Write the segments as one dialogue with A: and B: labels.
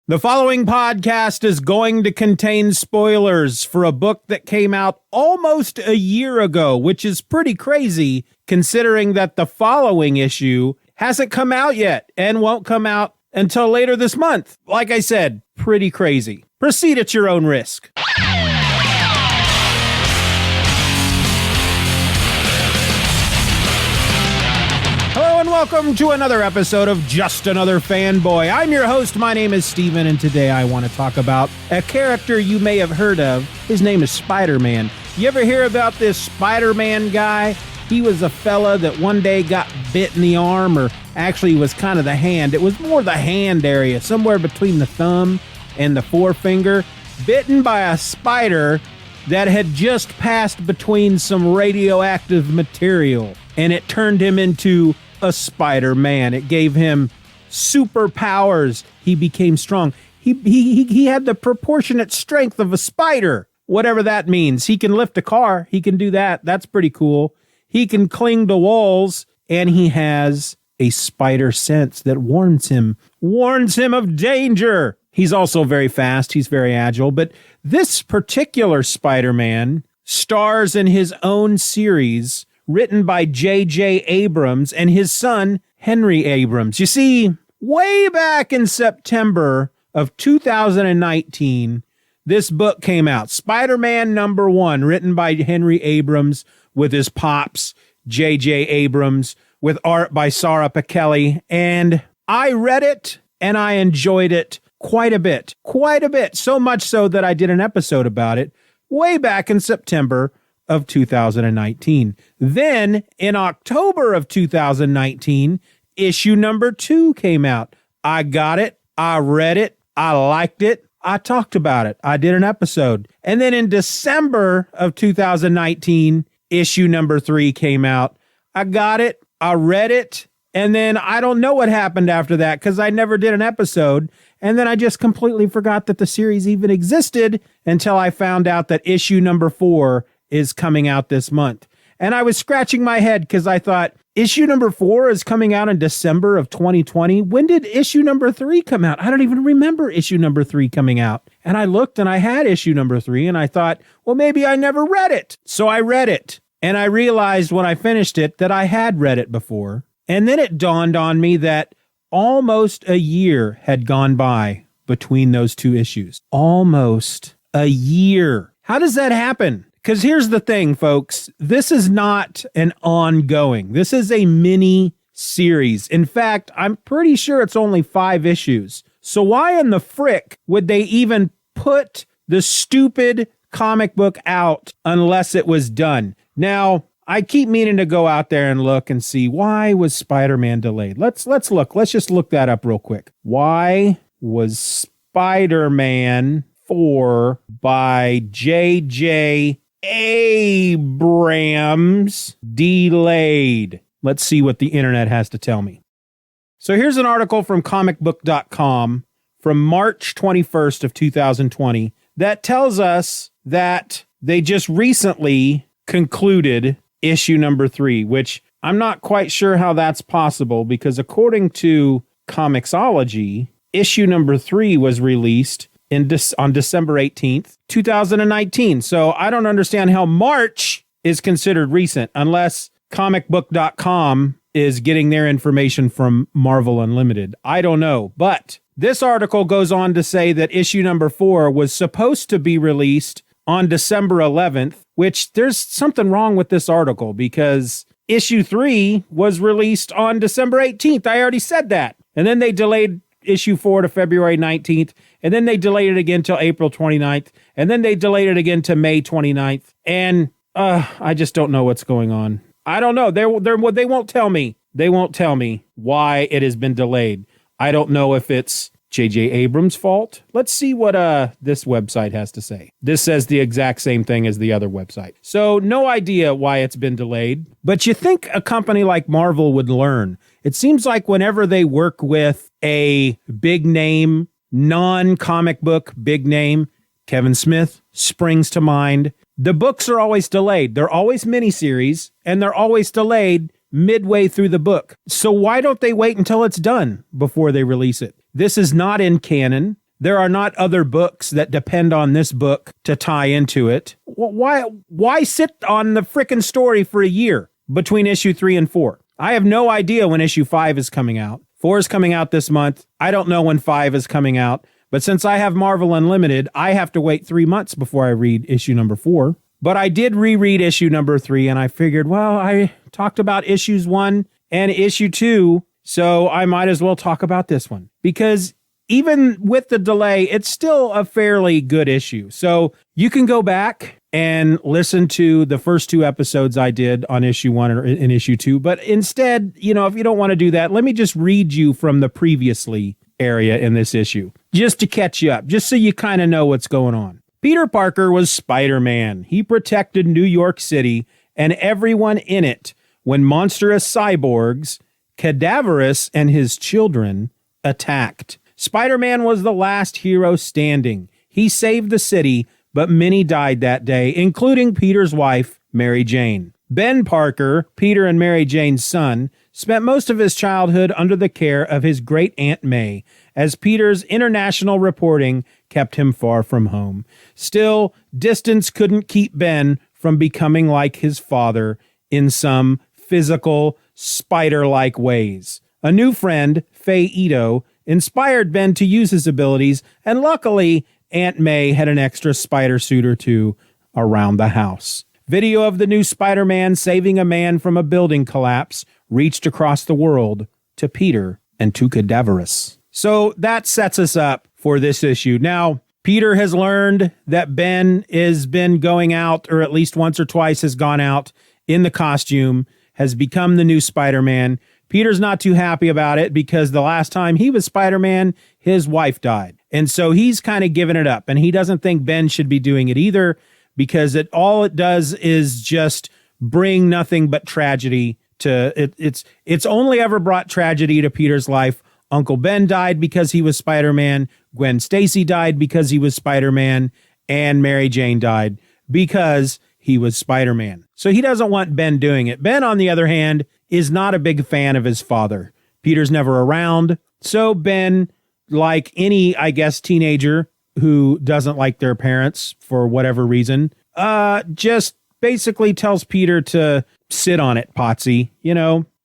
A: The following podcast is going to contain spoilers for a book that came out almost a year ago, which is pretty crazy considering that the following issue hasn't come out yet and won't come out until later this month. Like I said, pretty crazy. Proceed at your own risk. Hello and welcome to another episode of Just Another Fanboy. I'm your host. My name is Steven, and today I want to talk about a character you may have heard of. His name is Spider-Man. You ever hear about this Spider-Man guy? He was a fella that one day got bit in the arm, or actually was kind of the hand. It was more the hand area, somewhere between the thumb and the forefinger, bitten by a spider that had just passed between some radioactive material, and it turned him into a Spider-Man. It gave him superpowers. He became strong. He had the proportionate strength of a spider, whatever that means. He can lift a car. He can do that. That's pretty cool. He can cling to walls, and he has a spider sense that warns him of danger. He's also very fast. He's very agile. But this particular Spider-Man stars in his own series written by J.J. Abrams and his son, Henry Abrams. You see, way back in September of 2019, this book came out, Spider-Man #1, written by Henry Abrams with his pops, J.J. Abrams, with art by Sara Pichelli. And I read it, and I enjoyed it quite a bit, so much so that I did an episode about it way back in September of 2019. Then, in October of 2019, issue #2 came out. I got it, I read it, I liked it, I talked about it, I did an episode. And then in December of 2019, issue #3 came out. I got it, I read it, and then I don't know what happened after that because I never did an episode. And then I just completely forgot that the series even existed until I found out that issue #4 is coming out this month. And I was scratching my head because I thought, issue #4 is coming out in December of 2020. When did issue #3 come out? I don't even remember issue #3 coming out. And I looked and I had issue #3 and I thought, well, maybe I never read it. So I read it. And I realized when I finished it that I had read it before. And then it dawned on me that almost a year had gone by between those two issues. Almost a year. How does that happen? Because here's the thing, folks. This is not an ongoing. This is a mini series. In fact, I'm pretty sure it's only 5 issues. So why in the frick would they even put the stupid comic book out unless it was done? Now, I keep meaning to go out there and look and see, why was Spider-Man delayed? Let's look. Let's just look that up real quick. Why was Spider-Man 4 by J.J. Abrams delayed? Let's see what the internet has to tell me. So here's an article from comicbook.com from March 21st of 2020 that tells us that they just recently concluded issue #3, which I'm not quite sure how that's possible because according to Comixology, issue #3 was released on December 18th, 2019. So I don't understand how March is considered recent unless comicbook.com is getting their information from Marvel Unlimited. I don't know. But this article goes on to say that issue #4 was supposed to be released on December 11th, which there's something wrong with this article because issue 3 was released on December 18th. I already said that. And then they delayed issue 4 to February 19th, and then they delayed it again till April 29th, and then they delayed it again to May 29th, and I just don't know what's going on. I don't know. They won't tell me. They won't tell me why it has been delayed. I don't know if it's J.J. Abrams' fault. Let's see what this website has to say. This says the exact same thing as the other website. So no idea why it's been delayed, but you think a company like Marvel would learn. It seems like whenever they work with a big name, non-comic book big name, Kevin Smith springs to mind, the books are always delayed. They're always miniseries, and they're always delayed midway through the book. So why don't they wait until it's done before they release it? This is not in canon. there are not other books that depend on this book to tie into it. Why sit on the frickin' story for a year between issue 3 and 4? I have no idea when issue 5 is coming out. 4 is coming out this month. I don't know when 5 is coming out. But since I have Marvel Unlimited, I have to wait 3 months before I read issue number 4. But I did reread issue number 3, and I figured, well, I talked about issues 1 and issue 2, so I might as well talk about this one. Because even with the delay, it's still a fairly good issue. So you can go back and listen to the first 2 episodes I did on issue 1 or in issue 2. But instead, if you don't want to do that, let me just read you from the previously area in this issue, just to catch you up, just so you kind of know what's going on. Peter Parker was Spider-Man. He protected New York City and everyone in it when monstrous cyborgs, Cadaverous and his children, attacked. Spider-Man was the last hero standing. He saved the city, but many died that day, including Peter's wife, Mary Jane. Ben Parker, Peter and Mary Jane's son, spent most of his childhood under the care of his great Aunt May, as Peter's international reporting kept him far from home. Still, distance couldn't keep Ben from becoming like his father in some physical, spider-like ways. A new friend, Faye Ito, inspired Ben to use his abilities, and luckily, Aunt May had an extra spider suit or two around the house. Video of the new Spider-Man saving a man from a building collapse reached across the world to Peter and to Cadaverous. So that sets us up for this issue. Now, Peter has learned that Ben has been going out, or at least once or twice has gone out in the costume, has become the new Spider-Man. Peter's not too happy about it because the last time he was Spider-Man, his wife died. And so he's kind of given it up, and he doesn't think Ben should be doing it either, because all it does is just bring nothing but tragedy to it. It's only ever brought tragedy to Peter's life. Uncle Ben died because he was Spider-Man. Gwen Stacy died because he was Spider-Man, and Mary Jane died because he was Spider-Man. So he doesn't want Ben doing it. Ben, on the other hand, is not a big fan of his father. Peter's never around. So Ben, like any, I guess, teenager who doesn't like their parents for whatever reason, just basically tells Peter to sit on it, Potsy,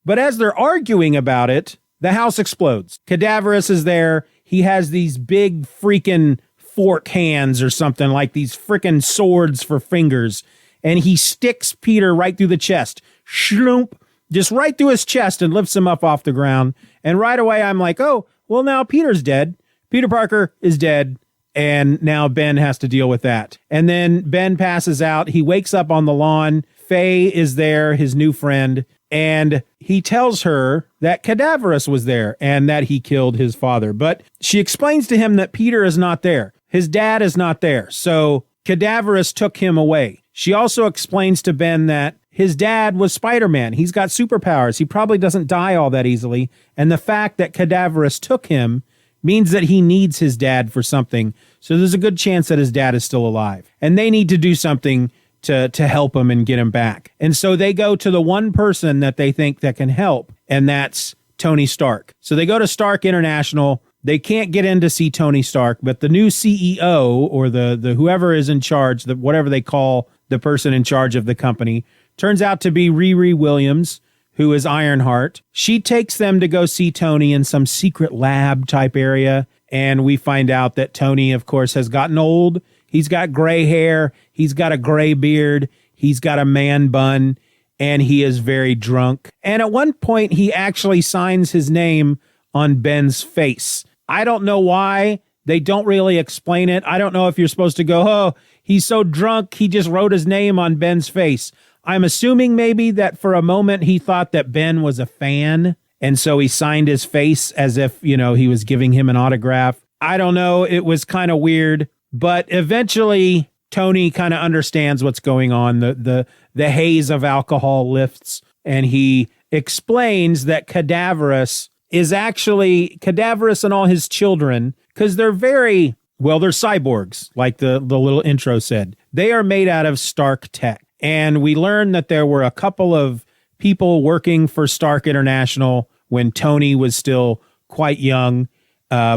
A: But as they're arguing about it, the house explodes. Cadaverous is there. He has these big freaking fork hands or something, like these freaking swords for fingers. And he sticks Peter right through the chest. Shloomp. Just right through his chest, and lifts him up off the ground. And right away, I'm like, oh, well, now Peter's dead. Peter Parker is dead. And now Ben has to deal with that. And then Ben passes out. He wakes up on the lawn. Faye is there, his new friend. And he tells her that Cadaverous was there and that he killed his father. But she explains to him that Peter is not there. His dad is not there. So Cadaverous took him away. She also explains to Ben that his dad was Spider-Man. He's got superpowers. He probably doesn't die all that easily. And the fact that Cadaverous took him means that he needs his dad for something. So there's a good chance that his dad is still alive. And they need to do something to help him and get him back. And so they go to the one person that they think that can help, and that's Tony Stark. So they go to Stark International. They can't get in to see Tony Stark, but the new CEO, or the whoever is in charge, whatever they call the person in charge of the company, turns out to be Riri Williams, who is Ironheart. She takes them to go see Tony in some secret lab type area. And we find out that Tony, of course, has gotten old. He's got gray hair. He's got a gray beard. He's got a man bun, and he is very drunk. And at one point, he actually signs his name on Ben's face. I don't know why. They don't really explain it. I don't know if you're supposed to go, oh, he's so drunk, he just wrote his name on Ben's face. I'm assuming maybe that for a moment he thought that Ben was a fan, and so he signed his face as if, he was giving him an autograph. I don't know. It was kind of weird, but eventually Tony kind of understands what's going on. The haze of alcohol lifts, and he explains that Cadaverous and all his children, because they're they're cyborgs, like the little intro said. They are made out of Stark tech. And we learned that there were a couple of people working for Stark International when Tony was still quite young.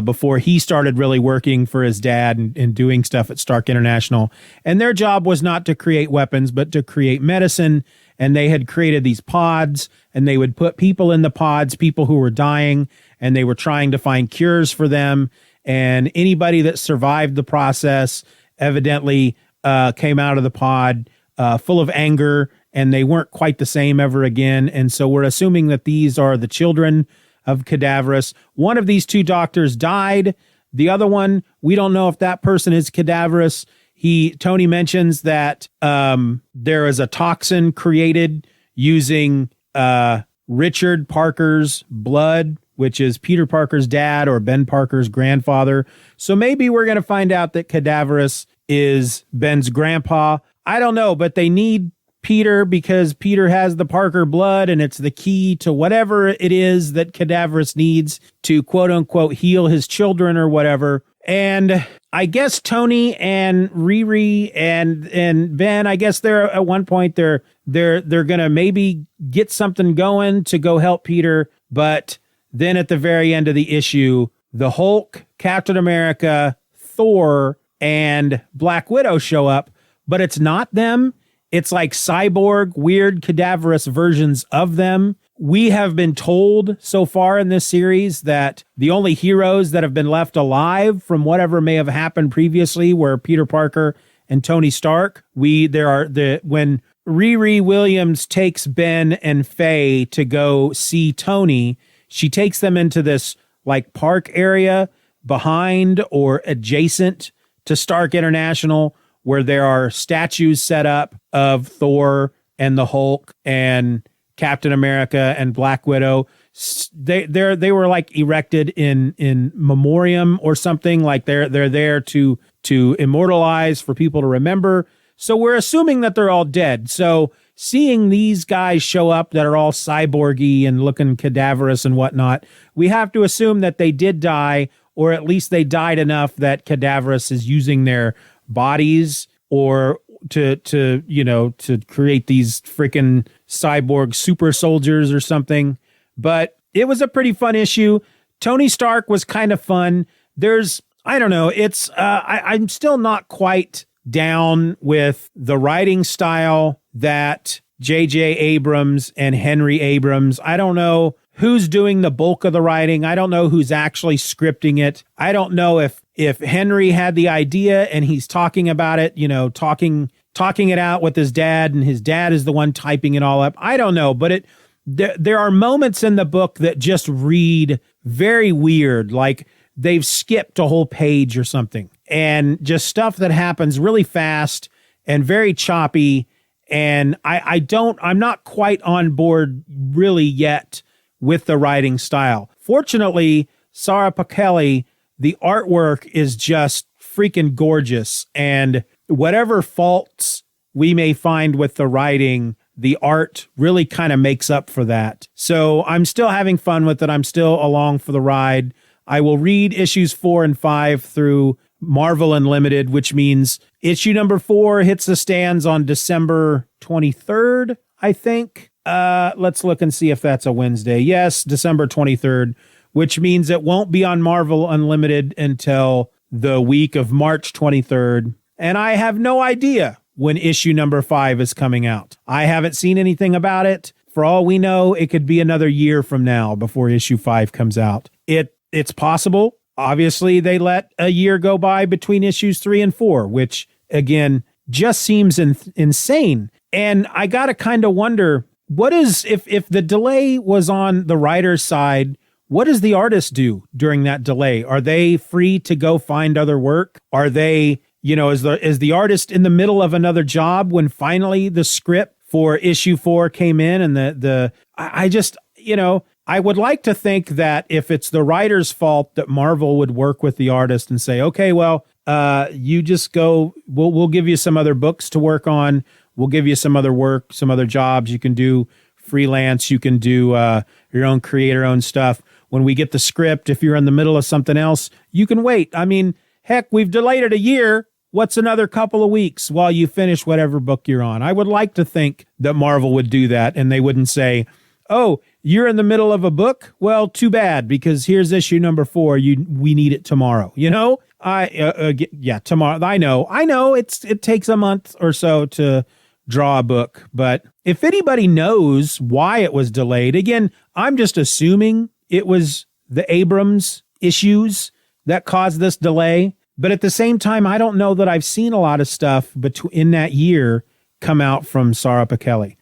A: before he started really working for his dad and doing stuff at Stark International. And their job was not to create weapons, but to create medicine. And they had created these pods, and they would put people in the pods, people who were dying, and they were trying to find cures for them. And anybody that survived the process evidently came out of the pod full of anger, and they weren't quite the same ever again. And so we're assuming that these are the children of Cadaverous. One of these two doctors died. The other one, we don't know if that person is Cadaverous. Tony mentions that there is a toxin created using Richard Parker's blood, which is Peter Parker's dad or Ben Parker's grandfather. So maybe we're going to find out that Cadaverous is Ben's grandpa. I don't know, but they need Peter because Peter has the Parker blood, and it's the key to whatever it is that Cadaverous needs to quote unquote heal his children or whatever. And I guess Tony and Riri and Ben, I guess they're at one point they're gonna maybe get something going to go help Peter, but then at the very end of the issue, the Hulk, Captain America, Thor, and Black Widow show up, but it's not them. It's like cyborg, weird, cadaverous versions of them. We have been told so far in this series that the only heroes that have been left alive from whatever may have happened previously were Peter Parker and Tony Stark. When Riri Williams takes Ben and Faye to go see Tony, she takes them into this like park area behind or adjacent to Stark International, where there are statues set up of Thor and the Hulk and Captain America and Black Widow. They were like erected in memoriam or something, like they're there to immortalize for people to remember. So we're assuming that they're all dead. So seeing these guys show up that are all cyborgy and looking cadaverous and whatnot, we have to assume that they did die, or at least they died enough that Cadaverous is using their bodies or to create these freaking cyborg super soldiers or something. But it was a pretty fun issue. Tony Stark was kind of fun. I'm still not quite down with the writing style that J.J. Abrams and Henry Abrams. I don't know who's doing the bulk of the writing. I don't know who's actually scripting it. I don't know if Henry had the idea and he's talking about it, talking it out with his dad, and his dad is the one typing it all up. I don't know, but there are moments in the book that just read very weird, like they've skipped a whole page or something, and just stuff that happens really fast and very choppy. And I'm not quite on board really yet with the writing style. Fortunately, Sara Pichelli, the artwork is just freaking gorgeous. And whatever faults we may find with the writing, the art really kind of makes up for that. So I'm still having fun with it. I'm still along for the ride. I will read issues 4 and 5 through Marvel Unlimited, which means issue number 4 hits the stands on December 23rd, I think. Let's look and see if that's a Wednesday. Yes, December 23rd, which means it won't be on Marvel Unlimited until the week of March 23rd. And I have no idea when issue number 5 is coming out. I haven't seen anything about it. For all we know, it could be another year from now before issue 5 comes out. It's possible. Obviously, they let a year go by between issues 3 and 4, which, again, just seems insane. And I got to kind of wonder, what is, if the delay was on the writer's side, what does the artist do during that delay? Are they free to go find other work? Are they, is the artist in the middle of another job when finally the script for issue 4 came in? And I would like to think that if it's the writer's fault, that Marvel would work with the artist and say, okay, well, you just go, we'll give you some other books to work on. We'll give you some other work, some other jobs. You can do freelance. You can do your own creator-owned stuff. When we get the script, if you're in the middle of something else, you can wait. I mean, heck, we've delayed it a year. What's another couple of weeks while you finish whatever book you're on? I would like to think that Marvel would do that, and they wouldn't say, oh, you're in the middle of a book. Well, too bad, because here's issue number 4. We need it tomorrow. Tomorrow. I know it takes a month or so to draw a book, but if anybody knows why it was delayed, again, I'm just assuming it was the Abrams issues that caused this delay. But at the same time, I don't know that I've seen a lot of stuff in that year come out from Sara Pichelli.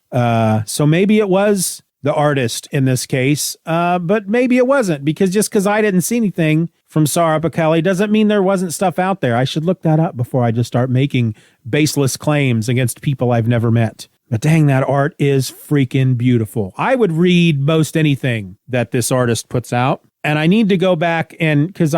A: So maybe it was the artist in this case, but maybe it wasn't, because just because I didn't see anything from Sara Pichelli doesn't mean there wasn't stuff out there. I should look that up before I just start making baseless claims against people I've never met. But dang, that art is freaking beautiful. I would read most anything that this artist puts out. And I need to go back and, because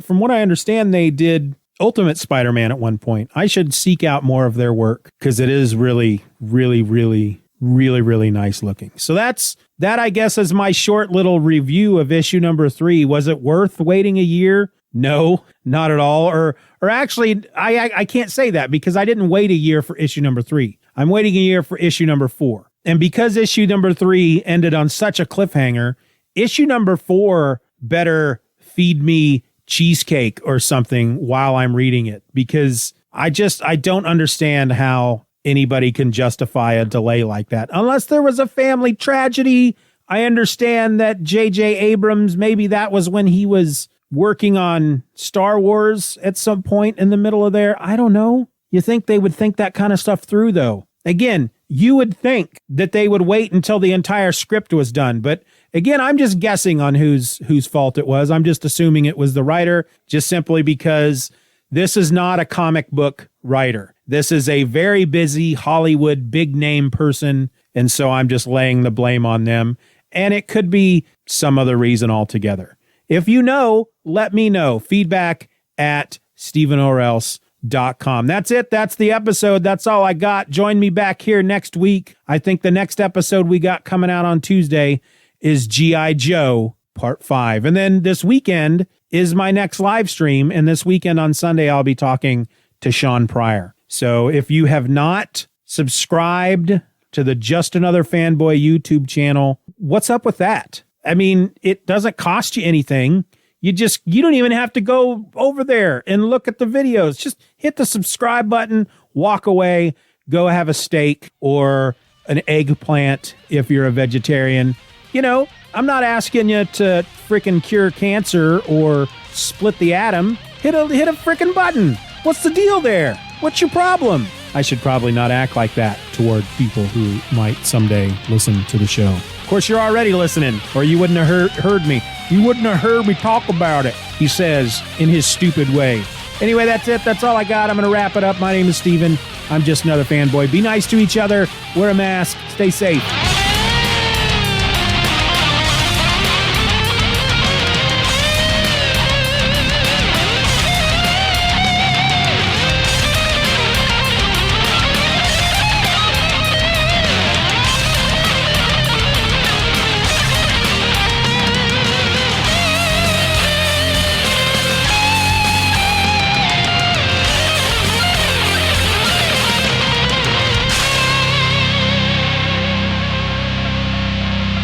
A: from what I understand, they did Ultimate Spider-Man at one point. I should seek out more of their work, because it is really, really, really, really, really nice looking. So that, I guess, is my short little review of issue number 3. Was it worth waiting a year? No, not at all. Or actually, I can't say that, because I didn't wait a year for issue number 3. I'm waiting a year for issue number 4. And because issue number 3 ended on such a cliffhanger, issue number 4 better feed me cheesecake or something while I'm reading it, because I don't understand how anybody can justify a delay like that. Unless there was a family tragedy. I understand that J.J. Abrams, maybe that was when he was working on Star Wars at some point in the middle of there. I don't know. You think they would think that kind of stuff through, though? Again, you would think that they would wait until the entire script was done. But again, I'm just guessing on whose fault it was. I'm just assuming it was the writer, just simply because this is not a comic book writer. This is a very busy Hollywood big name person. And so I'm just laying the blame on them. And it could be some other reason altogether. If you know, let me know. Feedback at StephenOrelse.com. That's it. That's the episode. That's all I got. Join me back here next week. I think the next episode we got coming out on Tuesday is G.I. Joe Part 5. And then this weekend is my next live stream. And this weekend on Sunday, I'll be talking to Sean Pryor. So if you have not subscribed to the Just Another Fanboy YouTube channel, what's up with that? I mean, it doesn't cost you anything. You don't even have to go over there and look at the videos. Just hit the subscribe button, walk away, go have a steak or an eggplant if you're a vegetarian. I'm not asking you to freaking cure cancer or split the atom. Hit a freaking button. What's the deal there? What's your problem? I should probably not act like that toward people who might someday listen to the show. Of course, you're already listening, or you wouldn't have heard me. You wouldn't have heard me talk about it, he says in his stupid way. Anyway, that's it. That's all I got. I'm going to wrap it up. My name is Steven. I'm just another fanboy. Be nice to each other. Wear a mask. Stay safe.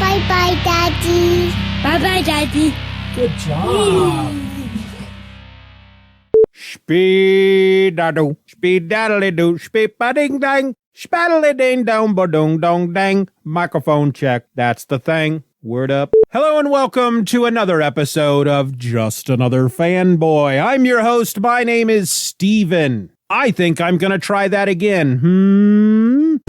B: Bye-bye, Daddy.
C: Bye-bye, Daddy.
A: Good job. Speed-a-doo, speed-daddly-doo, speed-ba-ding-dang, spaddly-ding-dong-ba-dong-dong-dang. Microphone check. That's the thing. Word up. Hello and welcome to another episode of Just Another Fanboy. I'm your host. My name is Steven. I think I'm going to try that again.